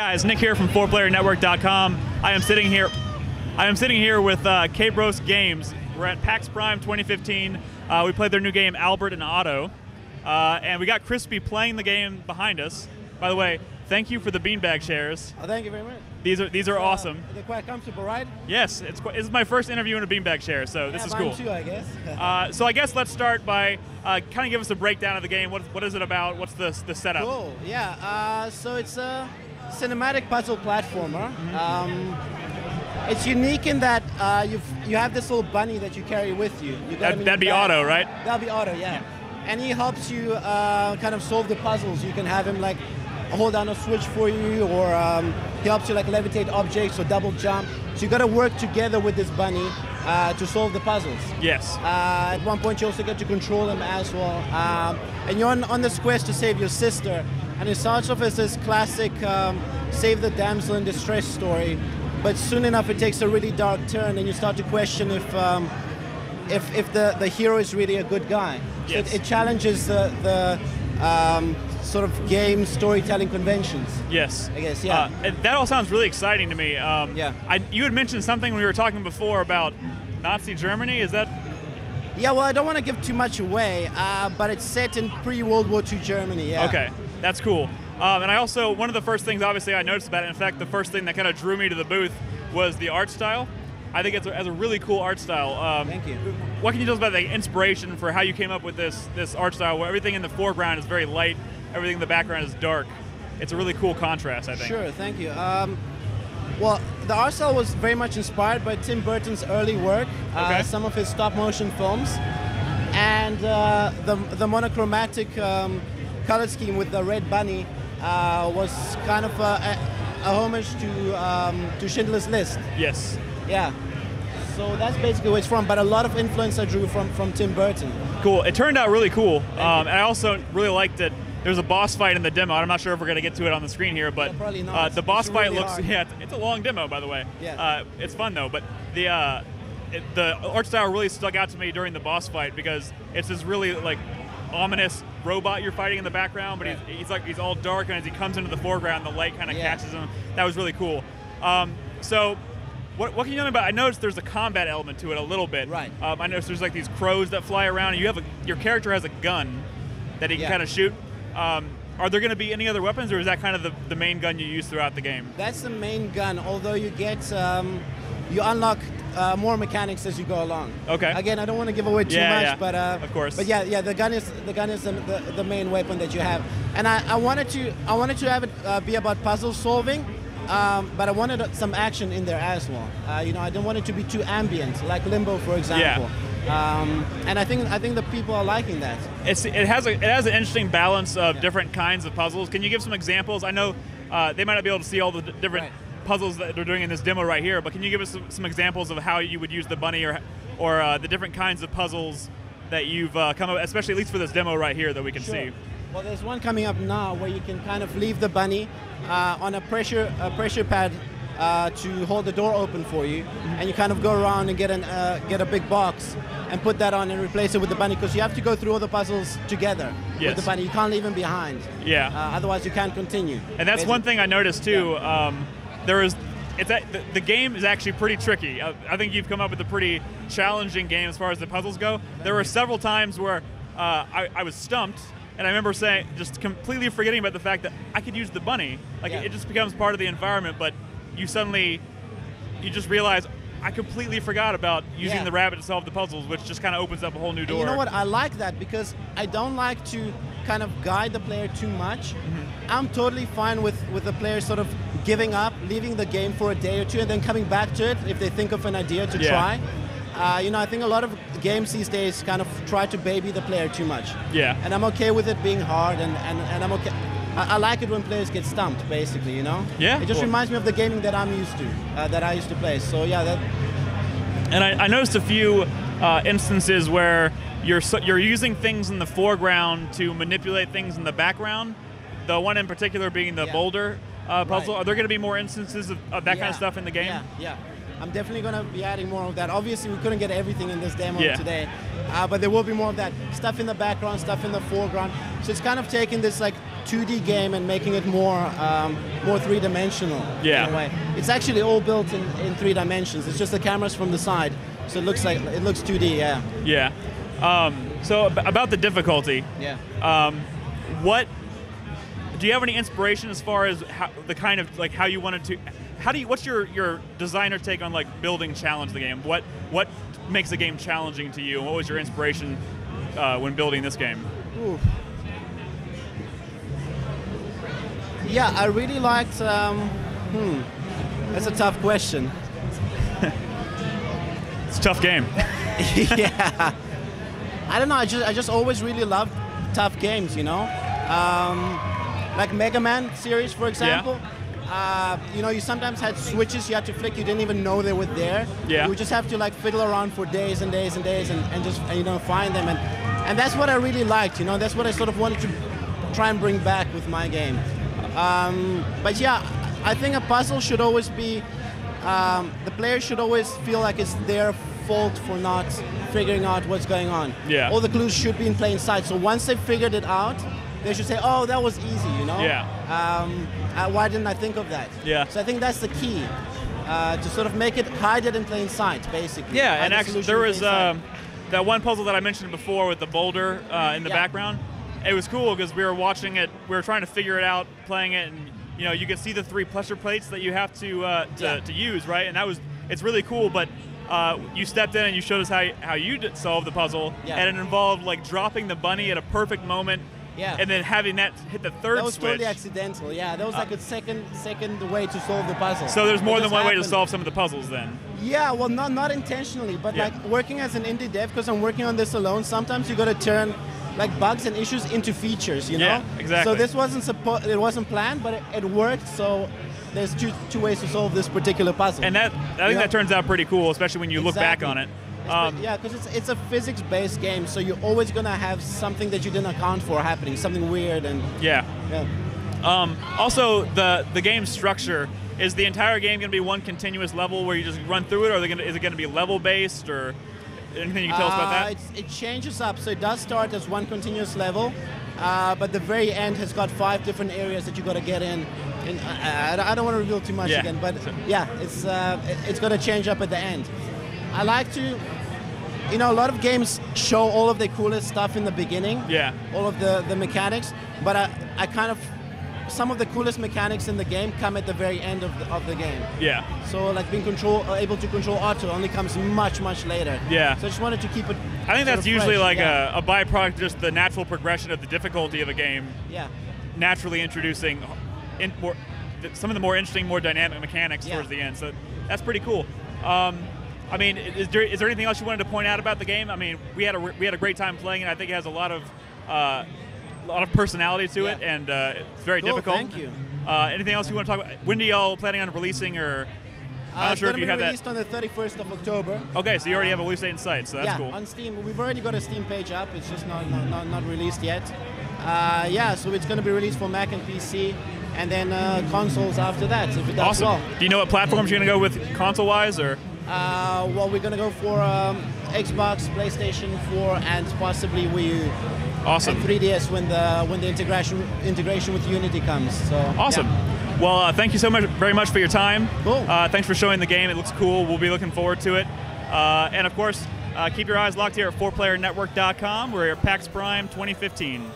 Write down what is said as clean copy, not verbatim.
guys, Nick here from 4PlayerNetwork.com. I am sitting here with Cape Roast Games. We're at PAX Prime 2015. We played their new game, Albert and Otto, and we got Crispy playing the game behind us. By the way, thank you for the beanbag chairs. Oh, thank you very much. These are awesome. They're quite comfortable, right? Yes, this is my first interview in a beanbag chair, so this is cool. Mine too, I guess. So I guess let's start by kind of give us a breakdown of the game. What is it about? What's the setup? Cool. Yeah. So it's a cinematic puzzle platformer. It's unique in that you have this little bunny that you carry with you. That'd be Otto, right? That'd be Otto, yeah. And he helps you kind of solve the puzzles. You can have him like hold down a switch for you, or he helps you like levitate objects or double jump. So you got to work together with this bunny to solve the puzzles. Yes. At one point you also get to control him as well. And you're on this quest to save your sister. And it starts off as this classic save the damsel in distress story. But soon enough it takes a really dark turn and you start to question if the hero is really a good guy. Yes. So it challenges the sort of game storytelling conventions. Yes. I guess, yeah. That all sounds really exciting to me. Yeah. You had mentioned something when we were talking before about Nazi Germany, is that? Yeah, well, I don't want to give too much away, but it's set in pre-World War II Germany, yeah. Okay, that's cool. And I also, one of the first things obviously I noticed about it, in fact, the first thing that kind of drew me to the booth was the art style. I think it's a really cool art style. Thank you. What can you tell us about the inspiration for how you came up with this art style where everything in the foreground is very light, everything in the background is dark? It's a really cool contrast, I think. Sure, thank you. Well, the art style was very much inspired by Tim Burton's early work, some of his stop-motion films, and the monochromatic color scheme with the red bunny was kind of a homage to Schindler's List. Yes. Yeah. So that's basically where it's from, but a lot of influence I drew from Tim Burton. Cool. It turned out really cool. And I also really liked that there's a boss fight in the demo. I'm not sure if we're going to get to it on the screen here, but probably not. The boss fight really looks, hard. yeah, it's a long demo, by the way. Yeah. It's fun though, but the art style really stuck out to me during the boss fight because it's this really like ominous robot you're fighting in the background, but he's all dark, and as he comes into the foreground, the light kind of catches him. That was really cool. So what can you tell me about? I noticed there's a combat element to it a little bit. Right. I noticed there's like these crows that fly around, and your character has a gun that he can kind of shoot. Are there going to be any other weapons, or is that kind of the main gun you use throughout the game? That's the main gun, although you get you unlock more mechanics as you go along. Okay. Again, I don't want to give away too much, but of course. But yeah, the gun is the main weapon that you have, and I wanted to have it be about puzzle solving, but I wanted some action in there as well. I didn't want it to be too ambient, like Limbo, for example. And I think the people are liking that. It has an interesting balance of different kinds of puzzles. Can you give some examples? I know they might not be able to see all the different puzzles that they're doing in this demo right here, but can you give us some examples of how you would use the bunny or the different kinds of puzzles that you've come up, especially at least for this demo right here that we can see? Well, there's one coming up now where you can kind of leave the bunny on a pressure pad to hold the door open for you, and you kind of go around and get a big box and put that on and replace it with the bunny, because you have to go through all the puzzles together with the bunny. You can't leave him behind. Yeah. Otherwise, you can't continue. And that's one thing I noticed too. The game is actually pretty tricky. I think you've come up with a pretty challenging game as far as the puzzles go. There were several times where I was stumped, and I remember just completely forgetting about the fact that I could use the bunny. Like it just becomes part of the environment, but you just realize I completely forgot about using the rabbit to solve the puzzles, which just kind of opens up a whole new door. And you know what? I like that because I don't like to kind of guide the player too much. I'm totally fine with the player sort of giving up, leaving the game for a day or two, and then coming back to it if they think of an idea to try. I think a lot of games these days kind of try to baby the player too much. Yeah. And I'm okay with it being hard, and I'm okay. I like it when players get stumped, basically, Yeah. It just reminds me of the gaming that I'm used to, that I used to play. So yeah, And I noticed a few instances where you're using things in the foreground to manipulate things in the background. The one in particular being the boulder puzzle. Are there going to be more instances of that kind of stuff in the game? Yeah. I'm definitely going to be adding more of that. Obviously, we couldn't get everything in this demo today, but there will be more of that stuff in the background, stuff in the foreground. So it's kind of taking this like 2D game and making it more more three-dimensional in a way. It's actually all built in 3 dimensions. It's just the cameras from the side, so it looks 2D. Yeah. Yeah. So about the difficulty. Yeah. What do you have any inspiration as far as how, the kind of like how you wanted to? What's your designer take on like building challenge the game? What makes the game challenging to you? And what was your inspiration when building this game? Ooh. Yeah, I really liked. That's a tough question. It's a tough game. Yeah. I don't know. I just always really loved tough games. You know, like Mega Man series, for example. Yeah. You know, you sometimes had switches you had to flick. You didn't even know they were there. Yeah. You would just have to like fiddle around for days and days and days and just you know find them and that's what I really liked. You know, that's what I sort of wanted to try and bring back with my game. But yeah, I think a puzzle should always be, the player should always feel like it's their fault for not figuring out what's going on. Yeah. All the clues should be in plain sight. So once they've figured it out, they should say, oh, that was easy, you know? Yeah. Why didn't I think of that? Yeah. So I think that's the key, to sort of hide it in plain sight, basically. Yeah, Hide and the actually solution there in was plain sight. that one puzzle that I mentioned before with the boulder in the background. It was cool because we were watching it, we were trying to figure it out, playing it, and you know you could see the 3 pressure plates that you have to use, right? And it's really cool. But you stepped in and you showed us how you solved the puzzle, and it involved like dropping the bunny at a perfect moment. Yeah. And then having that hit the third switch. That was totally accidental, yeah. That was like a second way to solve the puzzle. So there's more than one way to solve some of the puzzles then? Yeah, well, not intentionally, but like working as an indie dev, because I'm working on this alone, sometimes you got to turn like bugs and issues into features, you know? Yeah, exactly. So this it wasn't planned, but it worked, so there's two ways to solve this particular puzzle. And I think that turns out pretty cool, especially when you look back on it. Yeah, because it's a physics-based game, so you're always going to have something that you didn't account for happening, something weird. And also, the game structure, is the entire game going to be one continuous level where you just run through it, or is it going to be level-based, or anything you can tell us about that? It changes up, so it does start as one continuous level, but the very end has got 5 different areas that you got to get in. And I don't want to reveal too much again, but yeah, it's going to change up at the end. I like to, you know, a lot of games show all of the coolest stuff in the beginning. Yeah. All of the mechanics, but I kind of, some of the coolest mechanics in the game come at the very end of the game. Yeah. So like being able to control Otto only comes much later. Yeah. So I just wanted to keep it. I think that's usually like a byproduct of just the natural progression of the difficulty of a game. Yeah. Naturally introducing some of the more interesting, more dynamic mechanics towards the end. So that's pretty cool. I mean, is there anything else you wanted to point out about the game? I mean, we had a great time playing it. I think it has a lot of personality to it, and it's very difficult. Thank you. Anything else you want to talk about? When are y'all planning on releasing, or I'm not sure if you have that. It's released on the 31st of October. Okay, so you already have a release date in sight, so that's cool. Yeah, on Steam. We've already got a Steam page up. It's just not released yet. So it's going to be released for Mac and PC, and then consoles after that. If it does well. Do you know what platforms you're going to go with console-wise, or? Well, we're going to go for Xbox, PlayStation 4, and possibly Wii U. Awesome. And 3DS when the integration with Unity comes. So awesome. Yeah. Well, thank you very much for your time. Cool. Thanks for showing the game. It looks cool. We'll be looking forward to it. And of course, keep your eyes locked here at 4playernetwork.com. We're at PAX Prime 2015.